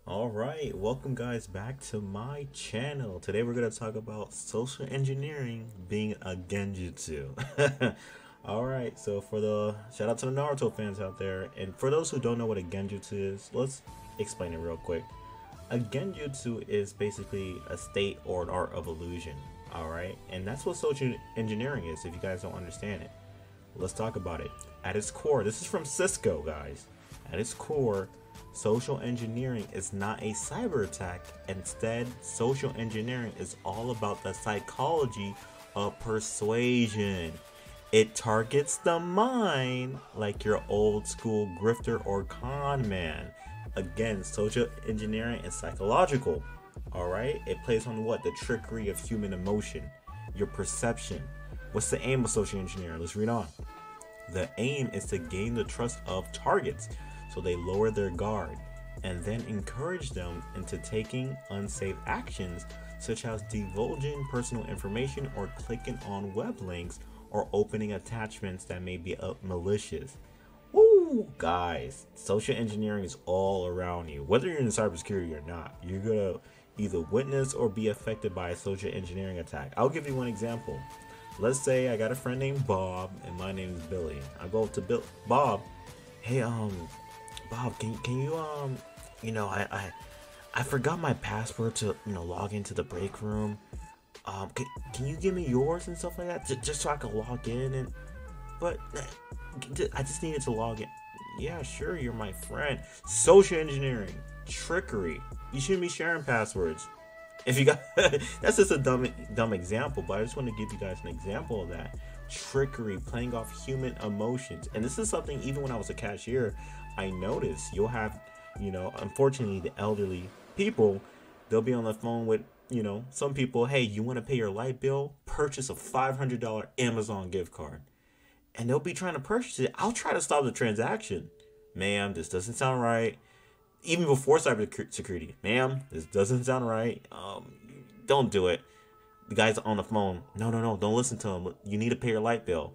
All right, welcome guys back to my channel. Today we're going to talk about social engineering being a Genjutsu. All right, so for the shout out to the Naruto fans out there, and for those who don't know what a Genjutsu is, let's explain it real quick. A Genjutsu is basically a state or an art of illusion. All right, and that's what social engineering is. If you guys don't understand it, let's talk about it. At its core, this is from Cisco, guys. At its core, social engineering is not a cyber attack. Instead, social engineering is all about the psychology of persuasion. It targets the mind like your old school grifter or con man. Again, social engineering is psychological. Alright? It plays on what? The trickery of human emotion, your perception. What's the aim of social engineering? Let's read on. The aim is to gain the trust of targets so they lower their guard, and then encourage them into taking unsafe actions such as divulging personal information or clicking on web links or opening attachments that may be malicious. Woo, guys, social engineering is all around you. Whether you're in cybersecurity or not, you're gonna either witness or be affected by a social engineering attack. I'll give you one example. Let's say I got a friend named Bob and my name is Billy. I go up to Bob, hey, Bob, can you I forgot my password to log into the break room. Can you give me yours and stuff like that, just so I can log in? And but I just needed to log in. Yeah, sure, you're my friend. Social engineering, trickery. You shouldn't be sharing passwords. If you got that's just a dumb example, but I just want to give you guys an example of that. Trickery, playing off human emotions. And this is something, even when I was a cashier, I noticed you'll have, unfortunately, the elderly people, they'll be on the phone with, some people, hey, you want to pay your light bill? Purchase a $500 Amazon gift card. And they'll be trying to purchase it. I'll try to stop the transaction. Ma'am, this doesn't sound right. Even before cybersecurity, ma'am, this doesn't sound right. Don't do it. The guy's on the phone. No, don't listen to him. You need to pay your light bill.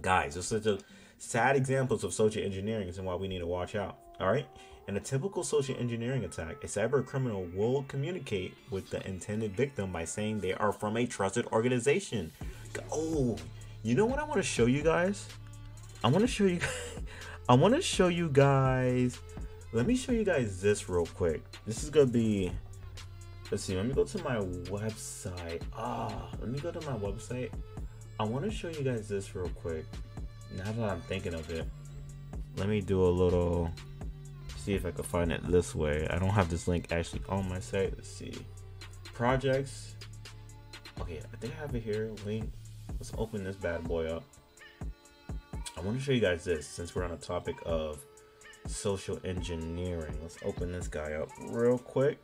Guys, it's such a sad examples of social engineering and why we need to watch out. All right. In a typical social engineering attack, a cyber criminal will communicate with the intended victim by saying they are from a trusted organization. Oh, you know what I want to show you guys? I want to show you. I want to show you guys. Let me show you guys this real quick. This is gonna be. Let's see. Let me go to my website. Let me go to my website. I want to show you guys this real quick. Now that I'm thinking of it, let me do a little. See if I can find it this way. I don't have this link actually on my site. Let's see. Projects. Okay, I think I have it here. Link. Let's open this bad boy up. I want to show you guys this since we're on a topic of social engineering. Let's open this guy up real quick.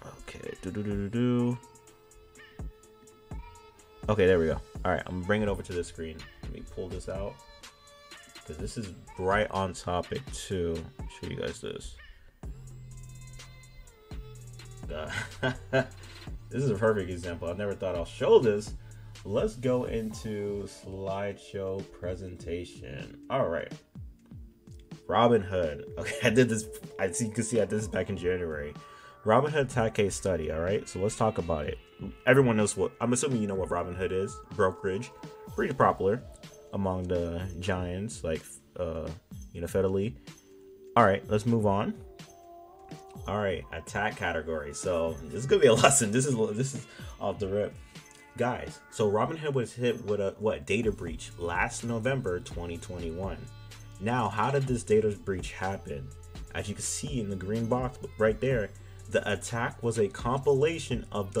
Okay. Okay, there we go. All right, I'm bringing it over to the screen. Let me pull this out because this is right on topic too. Show you guys this. This is a perfect example. I've never thought I'll show this. Let's go into slideshow presentation. All right. Robinhood. Okay, I did this. You can see I did this back in January. Robinhood attack case study. All right, so let's talk about it. Everyone knows what. I'm assuming you know what Robinhood is. Brokerage, pretty popular among the giants, like federally. All right, let's move on. All right, attack category. So this is gonna be a lesson. This is off the rip, guys. So Robinhood was hit with a data breach last November 2021. Now, how did this data breach happen? As you can see in the green box right there, the attack was a compilation of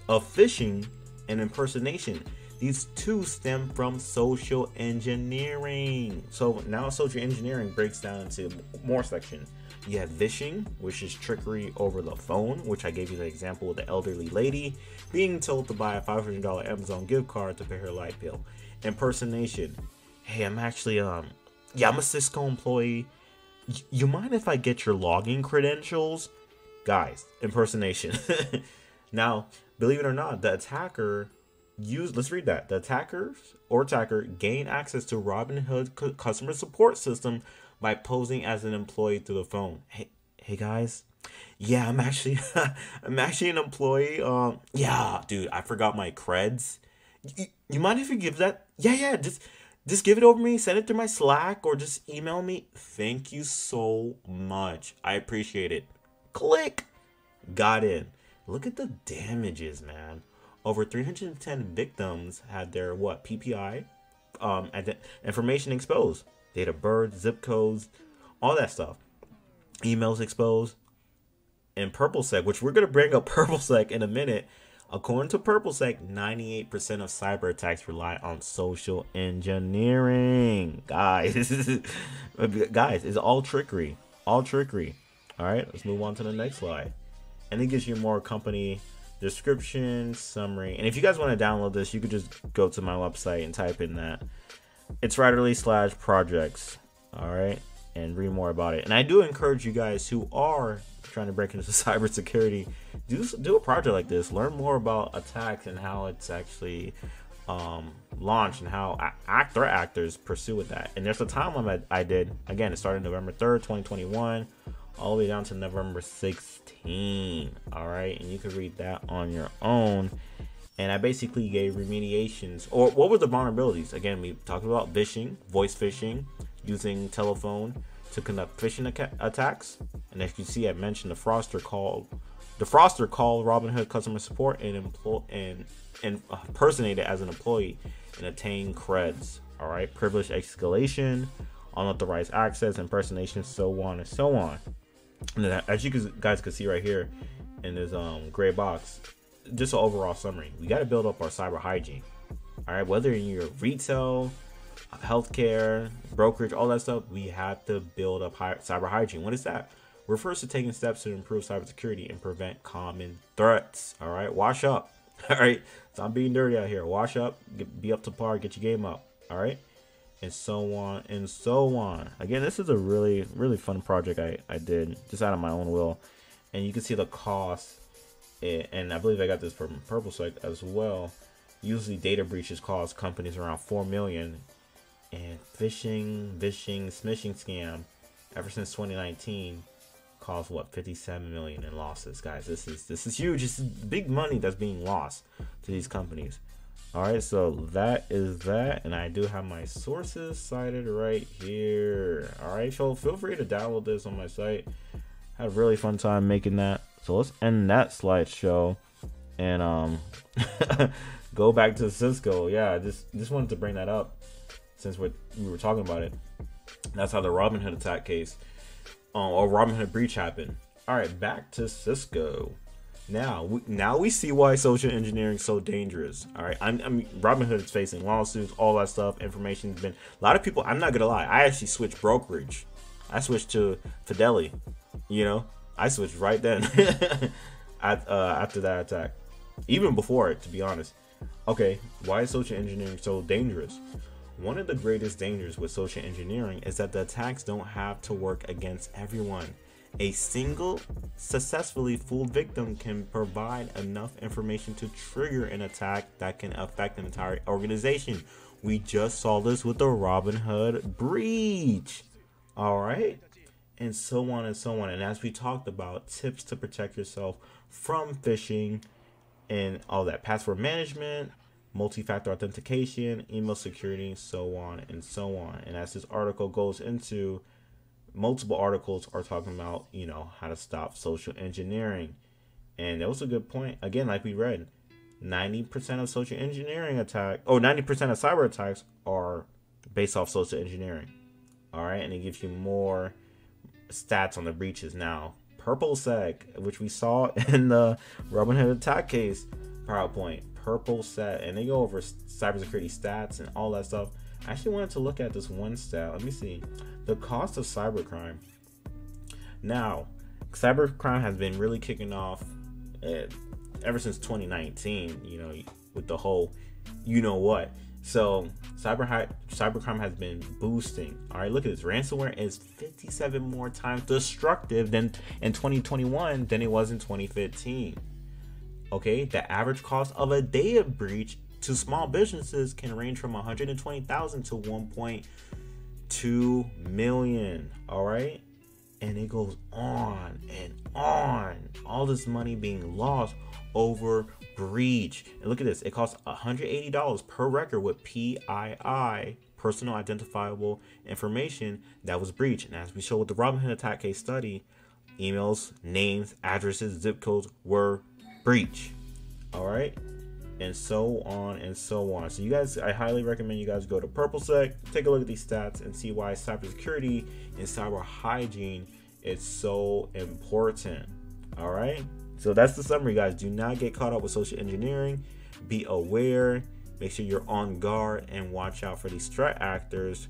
phishing and impersonation. These two stem from social engineering. So now social engineering breaks down into more sections. You have phishing, which is trickery over the phone, which I gave you the example with the elderly lady being told to buy a $500 Amazon gift card to pay her light bill. Impersonation. Hey, I'm actually I'm a Cisco employee. You mind if I get your login credentials? Guys, impersonation. Now, believe it or not, the attacker let's read that. The attacker gained access to Robinhood customer support system by posing as an employee through the phone. Hey guys. Yeah, I'm actually I'm actually an employee. Yeah, dude, I forgot my creds. You mind if you give that? Yeah, just give it over to me, send it through my Slack or just email me. Thank you so much. I appreciate it. Click. Got in. Look at the damages, man. Over 310 victims had their what, PPI information exposed. Date of birth, zip codes, all that stuff. Emails exposed. And PurpleSec, which we're going to bring up PurpleSec in a minute. According to PurpleSec, 98% of cyber attacks rely on social engineering. Guys, guys, it's all trickery. All trickery. All right, let's move on to the next slide. And it gives you more company description, summary. And if you guys want to download this, you could just go to my website and type in that. It's writerly/projects. All right, and read more about it. And I do encourage you guys who are trying to break into cybersecurity, do a project like this. Learn more about attacks and how it's actually launched and how threat actors pursue with that. And there's a timeline I did. Again, it started November 3rd, 2021, all the way down to November 16. All right, and you can read that on your own. And I basically gave remediations, or what were the vulnerabilities? Again, we talked about phishing, voice phishing, using telephone to conduct phishing attacks. And as you see, I mentioned the fraudster called Robinhood customer support and impersonated as an employee and obtained creds. All right, privilege escalation, unauthorized access, impersonation, so on and so on. And as you guys can see right here in this gray box, just an overall summary. We got to build up our cyber hygiene. All right, whether in your retail, healthcare, brokerage, all that stuff, we have to build up cyber hygiene. What is that? Refers to taking steps to improve cybersecurity and prevent common threats. All right, wash up. All right, so I'm being dirty out here. Wash up, be up to par, get your game up. All right, and so on and so on. Again, this is a really fun project I did just out of my own will, and you can see the cost. And I believe I got this from PurpleSec as well. Usually data breaches cost companies around $4 million, and phishing, smishing scam ever since 2019 caused what, 57 million in losses. Guys, this is huge. This is big money that's being lost to these companies. All right, so that is that, and I do have my sources cited right here. All right, so feel free to download this on my site. Had a really fun time making that. So let's end that slideshow and go back to Cisco. Yeah, just wanted to bring that up since we were talking about it. That's how the Robinhood attack case or Robinhood breach happened. All right, back to Cisco. Now we see why social engineering is so dangerous. All right, Robinhood is facing lawsuits, all that stuff. Information's been a lot of people. I'm not gonna lie. I actually switched brokerage. I switched to Fidelity. You know, I switched right then after that attack, even before it, to be honest. Okay, why is social engineering so dangerous? One of the greatest dangers with social engineering is that the attacks don't have to work against everyone. A single successfully fooled victim can provide enough information to trigger an attack that can affect an entire organization. We just saw this with the Robinhood breach. All right. And so on and so on. And as we talked about, tips to protect yourself from phishing and all that, password management, multi-factor authentication, email security, so on and so on. And as this article goes into, multiple articles are talking about, you know, how to stop social engineering. And that was a good point. Again, like we read, 90% of social engineering attack, or 90% of cyber attacks are based off social engineering. All right. And it gives you more stats on the breaches now. PurpleSec, which we saw in the Robinhood attack case PowerPoint, PurpleSec, and they go over cybersecurity stats and all that stuff. I actually wanted to look at this one stat. Let me see. The cost of cybercrime. Now, cybercrime has been really kicking off ever since 2019, you know, with the whole, you know what. So cybercrime has been boosting. All right, look at this. Ransomware is 57 more times destructive than in 2021 than it was in 2015. Okay, the average cost of a data breach to small businesses can range from 120,000 to 1.2 million. All right, And it goes on and on. All this money being lost over breach. And look at this. It costs $180 per record with PII, personal identifiable information, that was breached. And as we showed with the Robinhood attack case study, emails, names, addresses, zip codes were breached. All right. And so on and so on. So you guys, I highly recommend you guys go to PurpleSec, take a look at these stats, and see why cybersecurity and cyber hygiene is so important. All right. So that's the summary, guys. Do not get caught up with social engineering. Be aware. Make sure you're on guard and watch out for these threat actors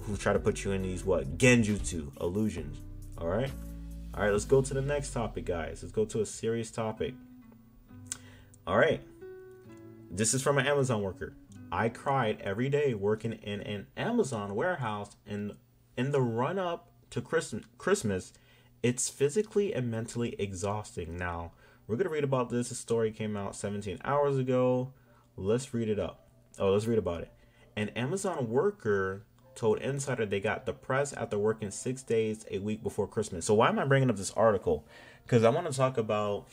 who try to put you in these Genjustu illusions. All right. All right. Let's go to the next topic, guys. Let's go to a serious topic. All right. This is from an Amazon worker. I cried every day working in an Amazon warehouse, and in the run up to Christmas, it's physically and mentally exhausting. Now, we're going to read about this. The story came out 17 hours ago. Let's read it up. Let's read about it. An Amazon worker told Insider they got depressed after working 6 days a week before Christmas. So why am I bringing up this article? Because I want to talk about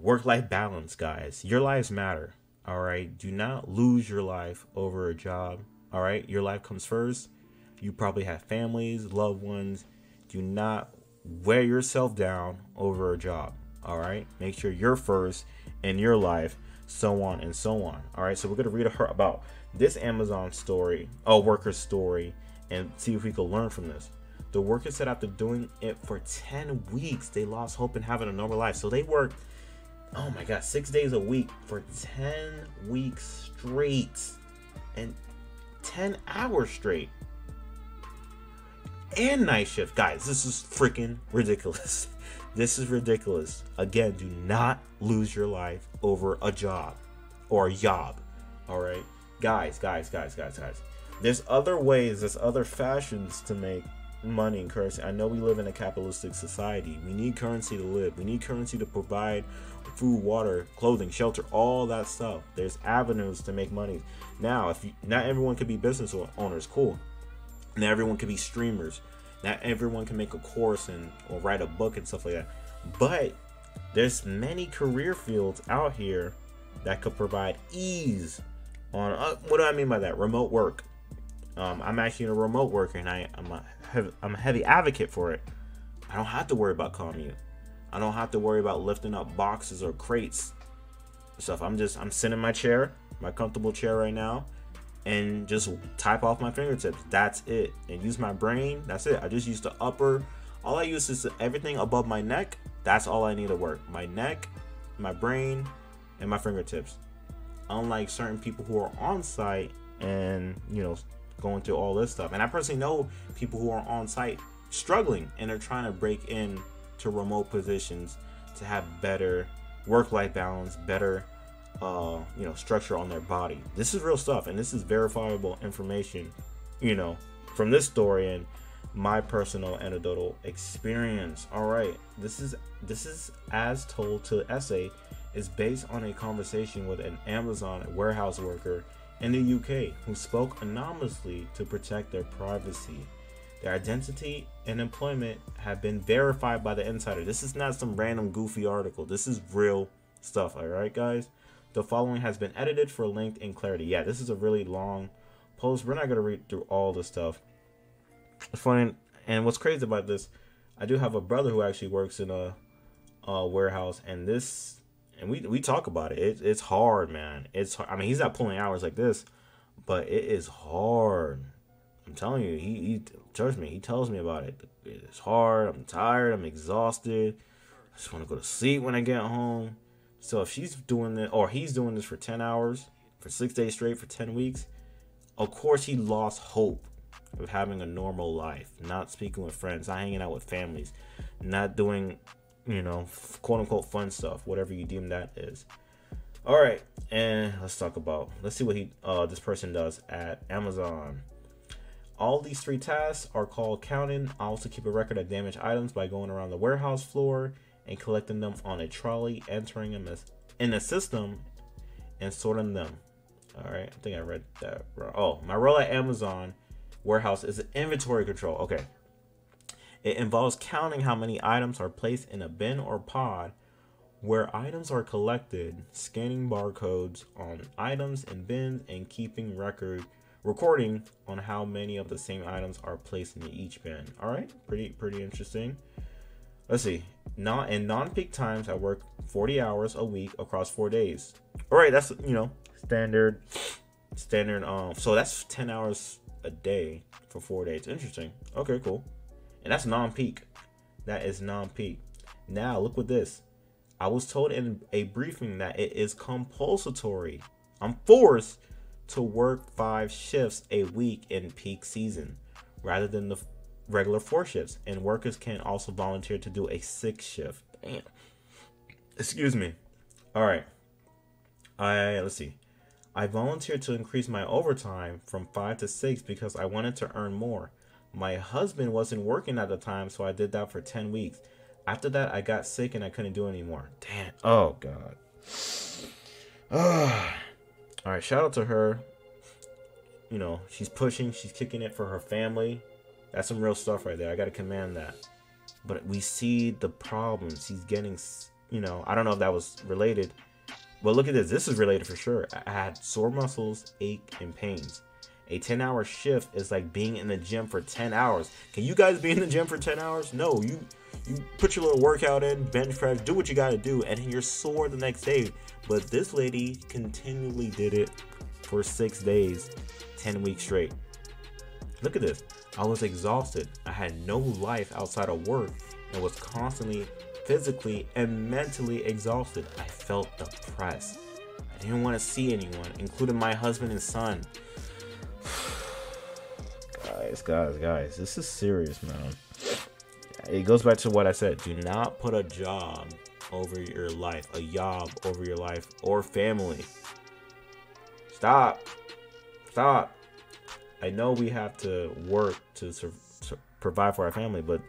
work-life balance, guys. Your lives matter. All right. Do not lose your life over a job. All right. Your life comes first. You probably have families, loved ones. Do not wear yourself down over a job. All right. Make sure you're first in your life, so on and so on. All right. So we're going to read about this Amazon worker story, and see if we can learn from this. The worker said after doing it for 10 weeks, they lost hope in having a normal life. So they worked, 6 days a week for 10 weeks straight, and 10 hours straight, and night shift. Guys, this is freaking ridiculous. This is ridiculous. Again, do not lose your life over a job or a job. All right, guys. There's other ways, there's other fashions to make money and currency. I know we live in a capitalistic society. We need currency to live. We need currency to provide food, water, clothing, shelter, all that stuff. There's avenues to make money. Now, not everyone can be business owners, cool. Not everyone can be streamers. Not everyone can make a course or write a book and stuff like that. But there's many career fields out here that could provide ease on what do I mean by that? Remote work. I'm actually a remote worker, and I'm a heavy advocate for it. I don't have to worry about commute. I don't have to worry about lifting up boxes or crates stuff. I'm sitting in my chair, my comfortable chair right now, and just type off my fingertips. That's it. And use my brain. That's it. I just use the upper. All I use is everything above my neck. That's all I need to work. My neck, my brain, and my fingertips. Unlike certain people who are on site and, going through all this stuff. And I personally know people who are on site struggling, and they're trying to break in to remote positions to have better work-life balance, better structure on their body. This is real stuff, and this is verifiable information, from this story and my personal anecdotal experience. All right, this is as told to essay is based on a conversation with an Amazon warehouse worker in the UK who spoke anonymously to protect their privacy. Their identity and employment have been verified by the Insider. This is not some random goofy article. This is real stuff. All right, guys. The following has been edited for length and clarity. Yeah, this is a really long post. We're not going to read through all the stuff. It's funny. And what's crazy about this, I do have a brother who actually works in a warehouse, and we talk about it. It's hard, man. He's not pulling hours like this, but it is hard. I'm telling you, he trust me, he tells me about it. It's hard. I'm tired. I'm exhausted. I just want to go to sleep when I get home. So if she's doing this, or he's doing this for 10 hours, for 6 days straight, for 10 weeks, of course he lost hope of having a normal life, not speaking with friends, not hanging out with families, not doing, quote unquote fun stuff, whatever you deem that is. All right, and let's see what this person does at Amazon. All these 3 tasks are called counting. I also keep a record of damaged items by going around the warehouse floor and collecting them on a trolley, entering them in a system, and sorting them. All right, I think I read that wrong. Oh, my role at Amazon warehouse is inventory control. Okay, It involves counting how many items are placed in a bin or pod where items are collected, scanning barcodes on items in bins, and keeping recording on how many of the same items are placed in each bin. All right, pretty interesting. Let's see. In non-peak times, I work 40 hours a week across 4 days. All right, that's standard. So that's 10 hours a day for 4 days. Interesting. Okay, cool. And that's non-peak. That is non-peak. Now look with this. I was told in a briefing that it is compulsory. I'm forced to work 5 shifts a week in peak season rather than the regular 4 shifts. And workers can also volunteer to do a 6 shift. Damn. Excuse me. All right. Let's see. I volunteered to increase my overtime from 5 to 6 because I wanted to earn more. My husband wasn't working at the time, so I did that for 10 weeks. After that, I got sick and I couldn't do it anymore. Damn. Oh, God. All right, shout out to her. She's pushing. She's kicking it for her family. That's some real stuff right there. I got to commend that. But we see the problems. He's getting, I don't know if that was related. But look at this. This is related for sure. I had sore muscles, ache, and pains. A 10-hour shift is like being in the gym for 10 hours. Can you guys be in the gym for 10 hours? No, you put your little workout in, bench press, do what you got to do, and then you're sore the next day. But this lady continually did it for 6 days, 10 weeks straight. Look at this. I was exhausted. I had no life outside of work and was constantly physically and mentally exhausted. I felt depressed. I didn't want to see anyone, including my husband and son. Guys, this is serious, man. It goes back to what I said. Do not put a job over your life, a job over your life or family. Stop. I know we have to work to provide for our family, but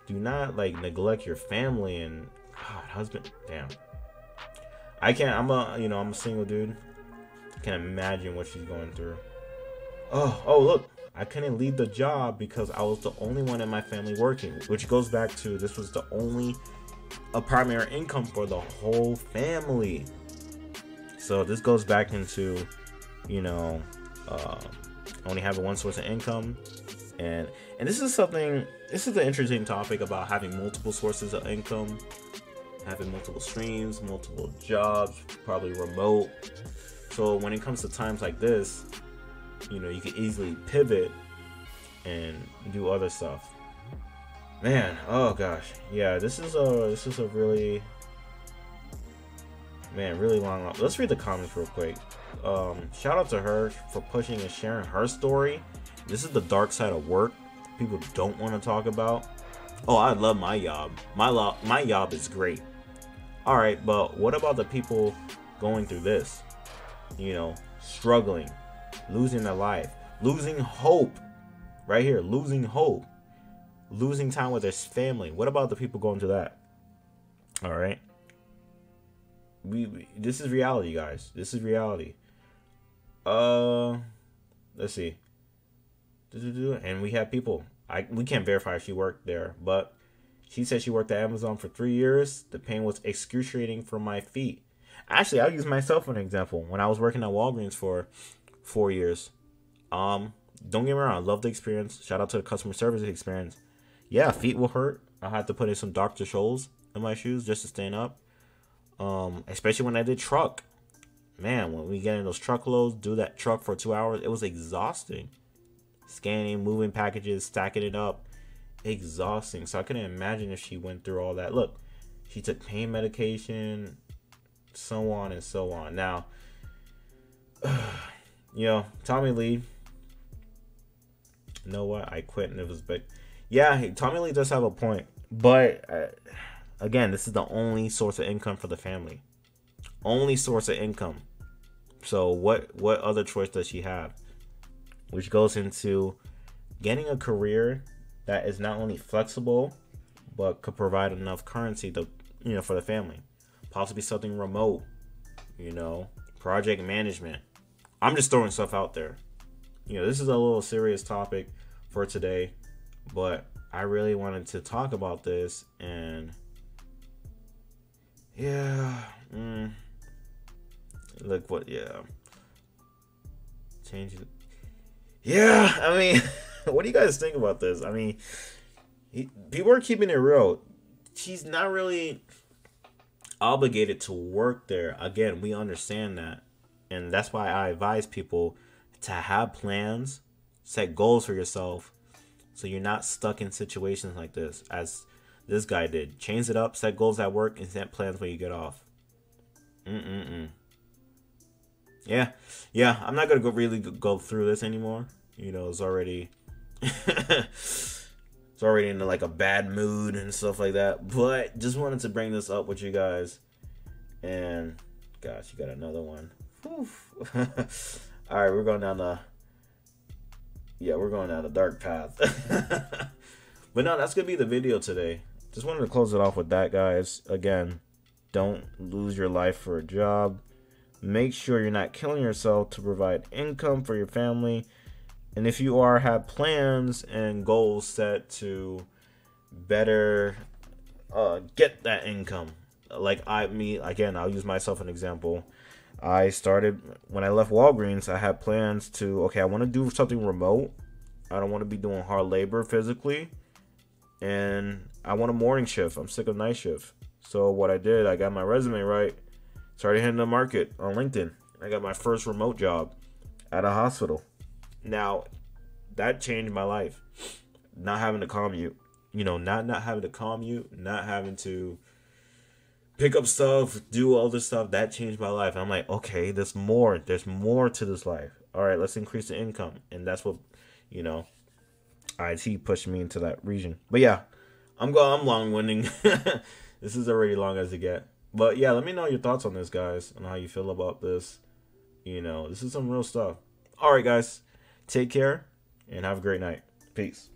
do not neglect your family and husband. Damn. I can't. I'm a single dude. I can't imagine what she's going through. Oh, look. I couldn't leave the job because I was the only one in my family working, which goes back to this was a primary income for the whole family. So this goes back into, only having one source of income. And this is an interesting topic about having multiple sources of income, having multiple streams, multiple jobs, probably remote. So when it comes to times like this, you can easily pivot and do other stuff. Man, oh gosh. Yeah, this is a really long. Let's read the comments real quick. Shout out to her for pushing and sharing her story. This is the dark side of work people don't want to talk about. Oh, I love my job. My job is great. All right, but what about the people going through this? Struggling, losing their life, losing hope. Right here, losing hope, losing time with their family. What about the people going through that? All right. This is reality, guys. This is reality. Let's see. And we have people. We can't verify if she worked there, but she said she worked at Amazon for 3 years. The pain was excruciating for my feet. Actually, I'll use myself for an example. When I was working at Walgreens for 4 years, don't get me wrong, I love the experience. Shout out to the customer service experience. Yeah, feet will hurt. I had to put in some Dr. Scholl's in my shoes just to stand up. Especially when I did truck. Man, when we get in those truckloads, do that truck for 2 hours, it was exhausting. Scanning, moving packages, stacking it up. Exhausting. So I couldn't imagine if she went through all that. Look, she took pain medication, so on and so on. Now, Tommy Lee. You know what? I quit and it was big. Yeah, Tommy Lee does have a point. But, again, this is the only source of income for the family. Only source of income. So what other choice does she have? Which goes into getting a career that is not only flexible, but could provide enough currency to, for the family. Possibly something remote, project management. I'm just throwing stuff out there. This is a little serious topic for today, But I really wanted to talk about this, and yeah, look what, yeah, change it. Yeah, I mean, what do you guys think about this? I mean, people are keeping it real. She's not really obligated to work there. Again, we understand that. And that's why I advise people to have plans, set goals for yourself, so you're not stuck in situations like this, as this guy did. Change it up, set goals at work, and set plans when you get off. Yeah, yeah. I'm not gonna really go through this anymore. You know, it's already it's already in like a bad mood and stuff like that. But just wanted to bring this up with you guys. And gosh, you got another one. All right, we're going down the dark path. But no, that's gonna be the video today. Just wanted to close it off with that, guys. Again, don't lose your life for a job. Make sure you're not killing yourself to provide income for your family. And if you are, have plans and goals set to better get that income. Like I'll use myself an example. I started when I left Walgreens. I had plans to, okay, I want to do something remote. I don't want to be doing hard labor physically, and I want a morning shift. I'm sick of night shift. So what I did, I got my resume right, started hitting the market on LinkedIn. I got my first remote job at a hospital. Now, that changed my life. Not having to commute, not having to commute, not having to pick up stuff, do all this stuff. That changed my life. I'm like, okay, there's more to this life. All right, let's increase the income. And that's what, IT pushed me into that region. But yeah, I'm long-winding. This is already long as it get. But yeah, let me know your thoughts on this, guys, and how you feel about this. This is some real stuff. All right, guys, take care and have a great night. Peace.